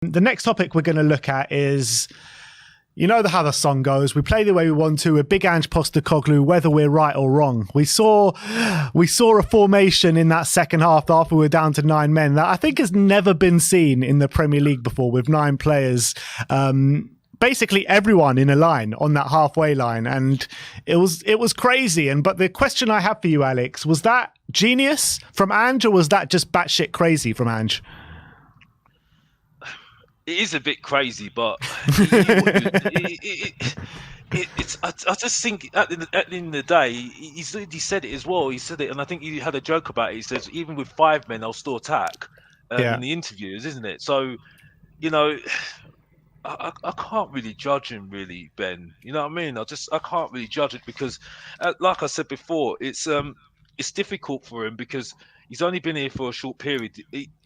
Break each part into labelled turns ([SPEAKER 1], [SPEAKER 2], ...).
[SPEAKER 1] The next topic we're going to look at is, you know how the song goes. We play the way we want to. A big Ange Postecoglou, whether we're right or wrong. We saw a formation in that second half after we were down to 9 men that I think has never been seen in the Premier League before, with 9 players. Basically everyone in a line on that halfway line, and it was crazy. But the question I have for you, Alex, was that genius from Ange, or was that just batshit crazy from Ange?
[SPEAKER 2] It is a bit crazy, but it's. I just think at the end of the day, he said it as well. He said it, and I think he had a joke about it. He says, even with 5 men, I'll still attack in the interviews, isn't it? So, you know, I can't really judge him, really, Ben. You know what I mean? I can't really judge it because, like I said before, it's difficult for him because he's only been here for a short period.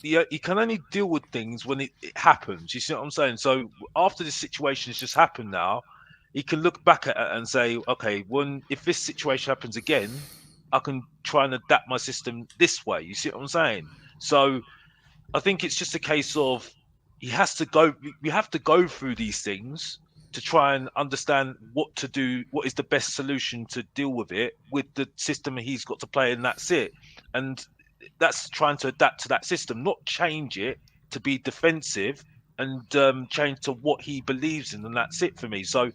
[SPEAKER 2] He can only deal with things when it happens. You see what I'm saying? So after this situation has just happened now, he can look back at it and say, okay, if this situation happens again, I can try and adapt my system this way. You see what I'm saying? So I think it's just a case of we have to go through these things to try and understand what to do, what is the best solution to deal with it with the system he's got to play, and that's it. And that's trying to adapt to that system, not change it to be defensive, and change to what he believes in, and that's it for me. So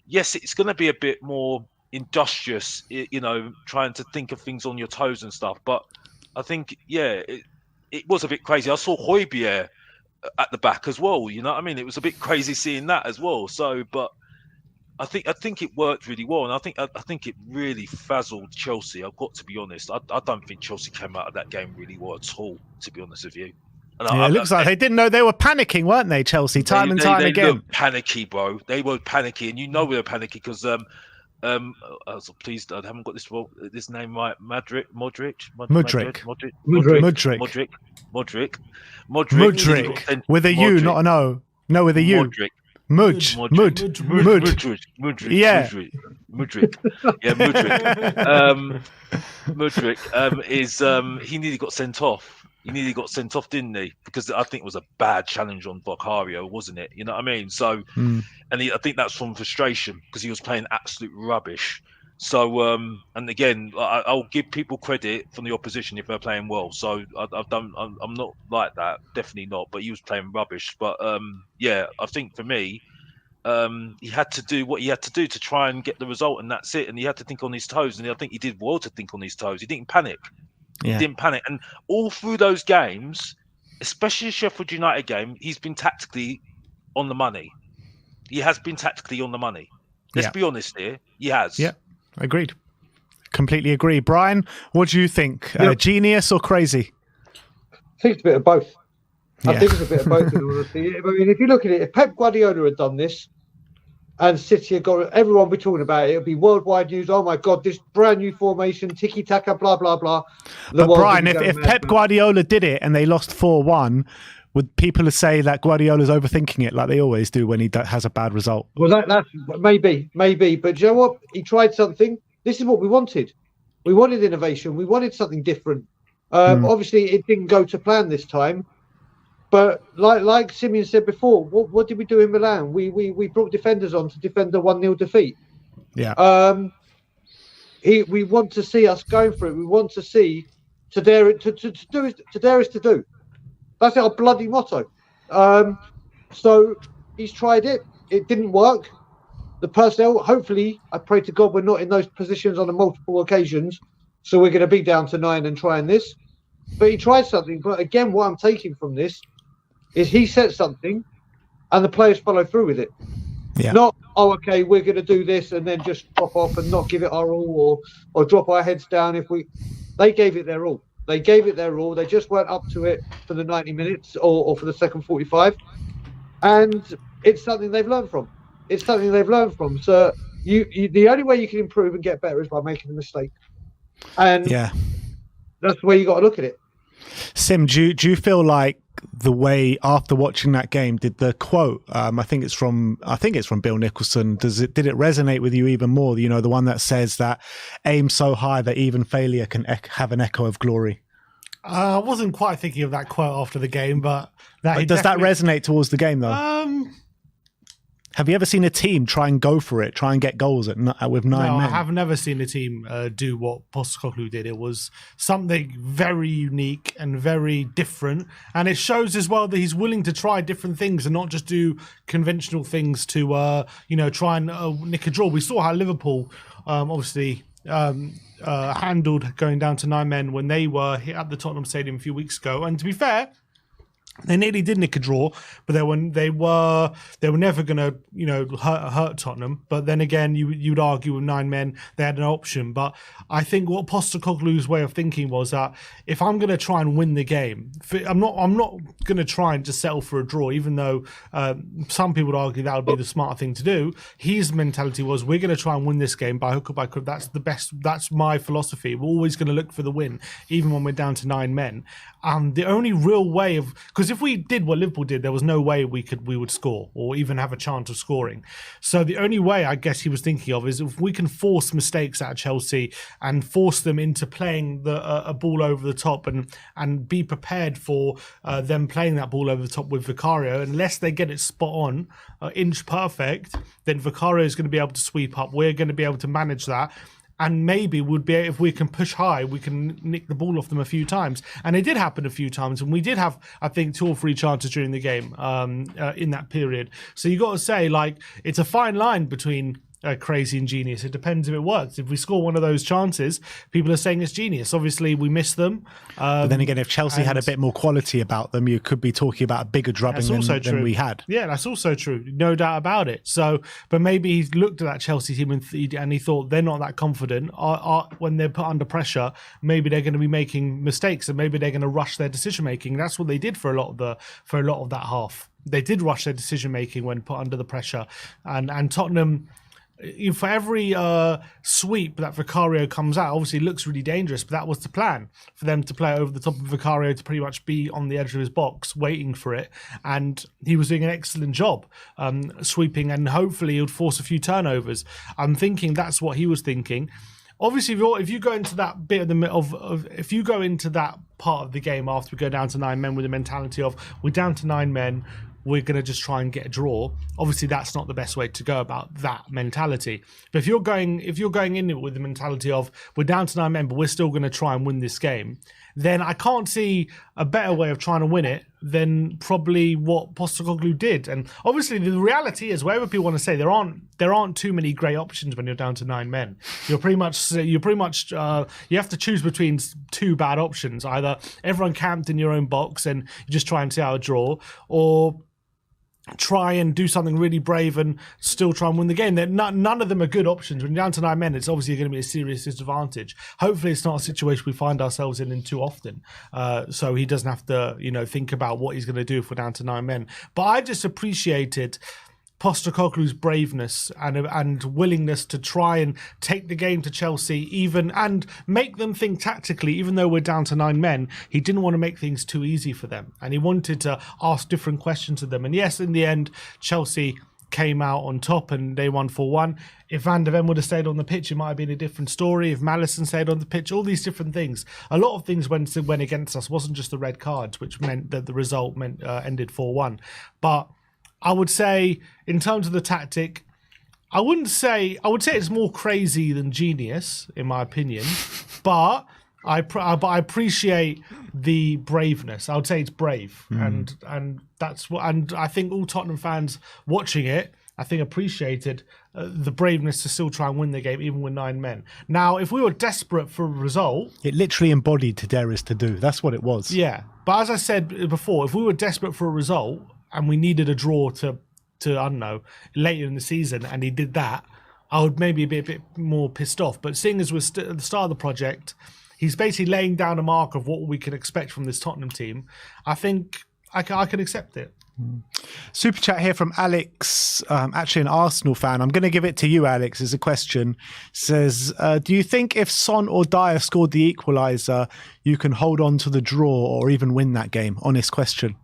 [SPEAKER 2] yes, it's going to be a bit more industrious, you know, trying to think of things on your toes and stuff, but I think it was a bit crazy. I saw Højbjerg at the back as well, you know what I mean? It was a bit crazy seeing that as well. So but I think it worked really well, and I think it really frazzled Chelsea. I've got to be honest. I don't think Chelsea came out of that game really well at all, to be honest with you. And
[SPEAKER 1] it looks like they didn't know they were panicking, weren't they, Chelsea? Time and time again. They
[SPEAKER 2] looked panicky, bro. They were panicky, and you know they were panicky because please, I haven't got this name right. Mudryk
[SPEAKER 1] with a U, not an O. No, with a U. Mudryk. Yeah.
[SPEAKER 2] Mudryk. Mudryk is he nearly got sent off. He nearly got sent off, didn't he? Because I think it was a bad challenge on Vicario, wasn't it? You know what I mean? So, and I think that's from frustration because he was playing absolute rubbish. So, and again, I'll give people credit from the opposition if they're playing well. So I'm not like that, definitely not. But he was playing rubbish. But I think for me, he had to do what he had to do to try and get the result, and that's it. And he had to think on his toes, and I think he did well to think on his toes. He didn't panic. He didn't panic, and all through those games, especially the Sheffield United game, he's been tactically on the money. He has been tactically on the money. Let's be honest here. He has. Yeah.
[SPEAKER 1] Agreed. Completely agree. Brian, what do you think? Genius or crazy?
[SPEAKER 3] I think it's a bit of both. I think it's a bit of both. I mean, if you look at it, if Pep Guardiola had done this and City had got everyone be talking about it, it would be worldwide news. Oh my God, this brand new formation, tiki-taka, blah, blah, blah.
[SPEAKER 1] But Brian, if Pep Guardiola did it and they lost 4-1, would people say that Guardiola's overthinking it like they always do when he has a bad result?
[SPEAKER 3] Well, that's maybe. But you know what? He tried something. This is what we wanted. We wanted innovation. We wanted something different. Obviously, it didn't go to plan this time. But like Simeon said before, what did we do in Milan? We brought defenders on to defend the 1-0 defeat.
[SPEAKER 1] Yeah.
[SPEAKER 3] We want to see us going for it. We want to see to dare is to do. That's our bloody motto. So he's tried it. It didn't work. The personnel, hopefully, I pray to God we're not in those positions on multiple occasions. So we're going to be down to 9 and trying this. But he tried something. But again, what I'm taking from this is he said something and the players follow through with it.
[SPEAKER 1] Yeah.
[SPEAKER 3] Not, okay, we're going to do this and then just drop off and not give it our all or drop our heads down. They gave it their all. They gave it their all. They just weren't up to it for the 90 minutes or for the second 45. And it's something they've learned from. So the only way you can improve and get better is by making a mistake. And that's the way you got to look at it.
[SPEAKER 1] Sim, do you feel like the way after watching that game, did the quote, I think it's from Bill Nicholson, did it resonate with you even more? You know, the one that says that aim so high that even failure can have an echo of glory.
[SPEAKER 4] I wasn't quite thinking of that quote after the game, but
[SPEAKER 1] does that resonate towards the game though? Have you ever seen a team try and go for it, try and get goals with 9 men?
[SPEAKER 4] No, I have never seen a team do what Postecoglou did. It was something very unique and very different. And it shows as well that he's willing to try different things and not just do conventional things to, try and nick a draw. We saw how Liverpool obviously handled going down to 9 men when they were hit at the Tottenham Stadium a few weeks ago. And to be fair, they nearly did nick a draw, but they were never going to hurt Tottenham. But then again, you'd argue with 9 men they had an option. But I think what Postecoglou's way of thinking was that if I'm going to try and win the game, I'm not going to try and just settle for a draw. Even though some people would argue that would be the smart thing to do, his mentality was we're going to try and win this game by hook or by crook. That's the best. That's my philosophy. We're always going to look for the win, even when we're down to 9 men. The only real way of because if we did what Liverpool did, there was no way we would score or even have a chance of scoring. So the only way I guess he was thinking of is if we can force mistakes at Chelsea and force them into playing a ball over the top and be prepared for them playing that ball over the top with Vicario. Unless they get it spot on, inch perfect, then Vicario is going to be able to sweep up. We're going to be able to manage that. And maybe if we can push high, we can nick the ball off them a few times. And it did happen a few times. And we did have, I think, 2 or 3 chances during the game in that period. So you got to say, it's a fine line between crazy and genius. It depends if it works. If we score one of those chances, people are saying it's genius. Obviously, we missed them.
[SPEAKER 1] But then again, if Chelsea had a bit more quality about them, you could be talking about a bigger drubbing than we had.
[SPEAKER 4] Yeah, that's also true. No doubt about it. So, but maybe he looked at that Chelsea team and he thought they're not that confident. When they're put under pressure, maybe they're going to be making mistakes and maybe they're going to rush their decision making. That's what they did for a lot of that half. They did rush their decision making when put under the pressure, and Tottenham. For every sweep that Vicario comes out, obviously it looks really dangerous, but that was the plan, for them to play over the top of Vicario to pretty much be on the edge of his box waiting for it, and he was doing an excellent job sweeping, and hopefully he would force a few turnovers. I'm thinking that's what he was thinking. Obviously, if you go into that bit if you go into that part of the game after we go down to 9 men with the mentality of we're down to 9 men, we're going to just try and get a draw. Obviously, that's not the best way to go about that mentality. But if you're going in it with the mentality of we're down to 9 men, but we're still going to try and win this game, then I can't see a better way of trying to win it than probably what Postecoglou did. And obviously, the reality is, whatever people want to say, there aren't too many great options when you're down to 9 men. You have to choose between 2 bad options: either everyone camped in your own box and you just try and see out a draw, or try and do something really brave and still try and win the game. None of them are good options. When you're down to 9 men, it's obviously going to be a serious disadvantage. Hopefully it's not a situation we find ourselves in too often. So he doesn't have to, think about what he's going to do if we're down to 9 men. But I just appreciated Postecoglou's braveness and willingness to try and take the game to Chelsea and make them think tactically. Even though we're down to 9 men, he didn't want to make things too easy for them, and he wanted to ask different questions of them. And yes, in the end, Chelsea came out on top and they won 4-1. If Van de Ven would have stayed on the pitch, it might have been a different story. If Maddison stayed on the pitch, all these different things. A lot of things went against us. It wasn't just the red cards, which meant that the result ended 4-1. But I would say, in terms of the tactic, I would say it's more crazy than genius, in my opinion. But I appreciate the braveness. I would say it's brave, and that's what. And I think all Tottenham fans watching it, I think, appreciated the braveness to still try and win the game, even with 9 men. Now, if we were desperate for a result,
[SPEAKER 1] it literally embodied to dare is to do. That's what it was.
[SPEAKER 4] Yeah, but as I said before, if we were desperate for a result and we needed a draw to I don't know, later in the season, and he did that, I would maybe be a bit more pissed off. But seeing as we're at the start of the project, he's basically laying down a mark of what we can expect from this Tottenham team. I think I can accept it.
[SPEAKER 1] Super chat here from Alex, actually an Arsenal fan. I'm going to give it to you, Alex, as a question. Says, do you think if Son or Dyer scored the equaliser, you can hold on to the draw or even win that game? Honest question.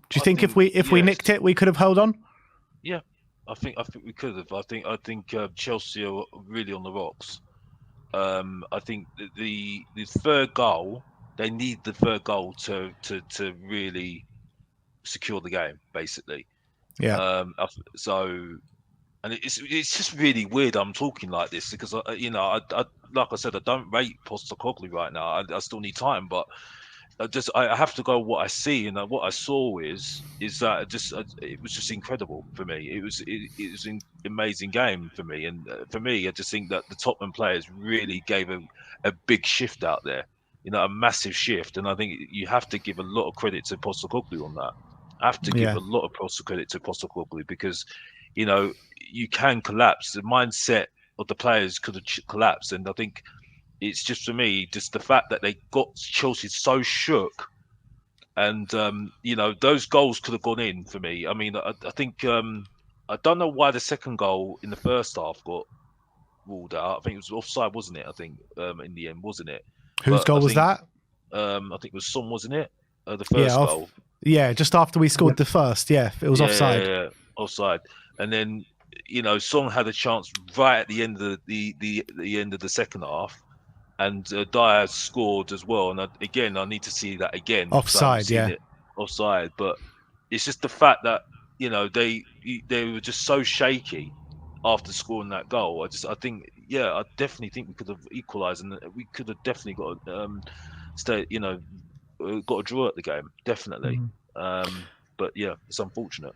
[SPEAKER 1] Do you think if we nicked it, we could have held on?
[SPEAKER 2] Yeah, I think we could have. I think Chelsea are really on the rocks. I think the third goal they need the third goal to really secure the game, basically.
[SPEAKER 1] Yeah.
[SPEAKER 2] So, and it's just really weird I'm talking like this because I like I said, I don't rate Postecoglou right now. I still need time, but I have to go what I see, and what I saw is that it was just incredible for me. It was an amazing game for me, and for me, I just think that the Tottenham players really gave a big shift out there, a massive shift, and I think you have to give a lot of credit to Postecoglou on that. I have to give a lot of credit to Postecoglou because, you can collapse. The mindset of the players could have collapsed, and I think it's just, for me, just the fact that they got Chelsea so shook, and those goals could have gone in for me. I mean, I think I don't know why the second goal in the first half got ruled out. I think it was offside, wasn't it? I think in the end, wasn't it?
[SPEAKER 1] Whose goal was that?
[SPEAKER 2] I think it was Son, wasn't it? The first goal.
[SPEAKER 1] Yeah, just after we scored the first. Yeah, it was offside.
[SPEAKER 2] Yeah, offside. And then Son had a chance right at the end of the end of the second half. And Dyer scored as well. And I need to see that again.
[SPEAKER 1] Offside, yeah.
[SPEAKER 2] Offside. But it's just the fact that, they were just so shaky after scoring that goal. I definitely think we could have equalised, and we could have definitely got got a draw at the game. Definitely. But yeah, it's unfortunate.